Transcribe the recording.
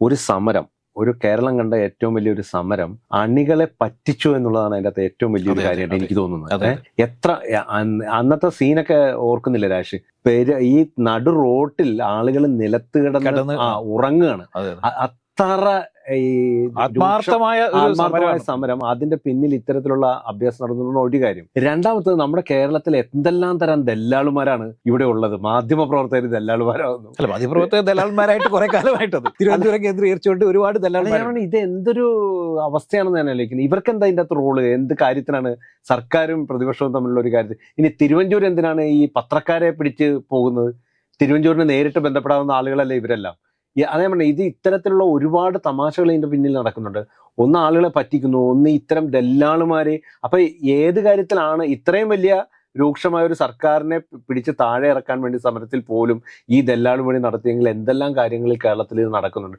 ഒരു സമരം, ഒരു കേരളം കണ്ട ഏറ്റവും വലിയൊരു സമരം അണികളെ പറ്റിച്ചു എന്നുള്ളതാണ് അതിൻ്റെ അകത്ത് ഏറ്റവും വലിയൊരു കാര്യമായിട്ട് എനിക്ക് തോന്നുന്നത്. എത്ര അന്നത്തെ സീനൊക്കെ ഓർക്കുന്നില്ല രാശി? ഈ നടു റോട്ടിൽ ആളുകൾ നിലത്ത് കിടന്ന് ഉറങ്ങുകയാണ്. അത്ര ഈ ആത്മാർത്ഥമായ സമരം. അതിന്റെ പിന്നിൽ ഇത്തരത്തിലുള്ള അഭ്യാസം നടന്നുള്ള ഒരു കാര്യം. രണ്ടാമത്തത്, നമ്മുടെ കേരളത്തിൽ എന്തെല്ലാം തരം ദല്ലാളുമാരാണ് ഇവിടെ ഉള്ളത്. മാധ്യമ പ്രവർത്തകർ ദല്ലാളുമാരാകുന്നു. മാധ്യമപ്രവർത്തകർ ദല്ലാളുമാരായിട്ട് കുറെ കാലമായിട്ടത് തിരുവനന്തപുരം കേന്ദ്രീകരിച്ചുകൊണ്ട് ഒരുപാട് ദല്ലാളുമാരാണ്. ഇത് എന്തൊരു അവസ്ഥയാണെന്ന് ഞാൻ ആലോചിക്കുന്നത്. ഇവർക്ക് എന്താ ഇതിന്റെ അകത്ത് റോള്? എന്ത് കാര്യത്തിനാണ് സർക്കാരും പ്രതിപക്ഷവും തമ്മിലുള്ള ഒരു കാര്യത്തിൽ? ഇനി തിരുവഞ്ചൂർ എന്തിനാണ് ഈ പത്രക്കാരെ പിടിച്ച് പോകുന്നത്? തിരുവഞ്ചൂരിന് നേരിട്ട് ബന്ധപ്പെടാവുന്ന ആളുകളല്ലേ ഇവരെല്ലാം. അതേ പറഞ്ഞ ഇത് ഇത്തരത്തിലുള്ള ഒരുപാട് തമാശകൾ ഇതിന്റെ പിന്നിൽ നടക്കുന്നുണ്ട്. ഒന്ന് ആളുകളെ പറ്റിക്കുന്നു, ഒന്ന് ഇത്തരം ദല്ലാളുമാരെ. അപ്പൊ ഏത് കാര്യത്തിലാണ് ഇത്രയും വലിയ രൂക്ഷമായ ഒരു സർക്കാരിനെ പിടിച്ച് താഴെ ഇറക്കാൻ വേണ്ടി സമരത്തിൽ പോലും ഈ ദല്ലാളു പണി നടത്തിയെങ്കിൽ എന്തെല്ലാം കാര്യങ്ങൾ കേരളത്തിൽ ഇത് നടക്കുന്നുണ്ട്.